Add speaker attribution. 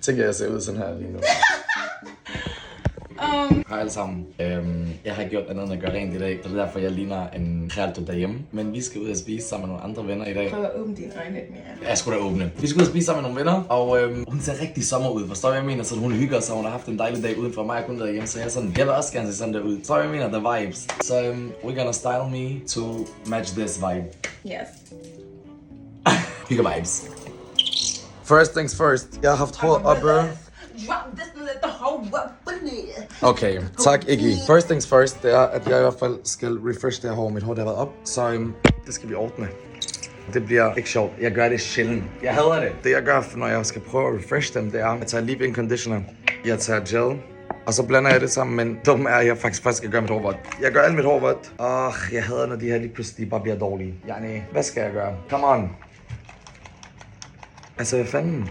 Speaker 1: Tænker jeg ser ud sådan her lige nu. Hej alle sammen. Jeg har gjort andet end at gøre rent i dag, så det er derfor, jeg ligner en kreator derhjemme. Men vi skal ud og spise sammen med nogle andre venner i dag.
Speaker 2: Prøv at åbne dine øjne lidt mere.
Speaker 1: Jeg skulle da åbne. Vi skal ud og spise sammen med nogle venner, og hun ser rigtig sommer ud. Forstår jeg mener, så hun hygger sig, hun har haft en dejlig dag udenfor mig og kun derhjemme. Så jeg er sådan, jeg vil også gerne se sådan der ud. Så jeg mener, the vibes. Så we're gonna style me to match this vibe.
Speaker 2: Yes.
Speaker 1: Hygge vibes. First things first. Jeg har haft hår oppe. Okay, tak Iggy. First things first, det er, at jeg i hvert fald skal refresh det her hår. Mit hår, der har været op, så det skal vi ordne. Det bliver ikke sjovt. Jeg gør det sjældent. Jeg hader det. Det jeg gør, når jeg skal prøve at refresh dem, det er, at jeg tager leave-in conditioner. Jeg tager gel. Og så blander jeg det sammen, men dumt er, at jeg faktisk skal gøre mit hår vådt. Jeg gør alt mit hår vådt. Jeg hader, når de her lige pludselig bare bliver dårlige. Hvad skal jeg gøre? Come on. Altså, hvad fanden?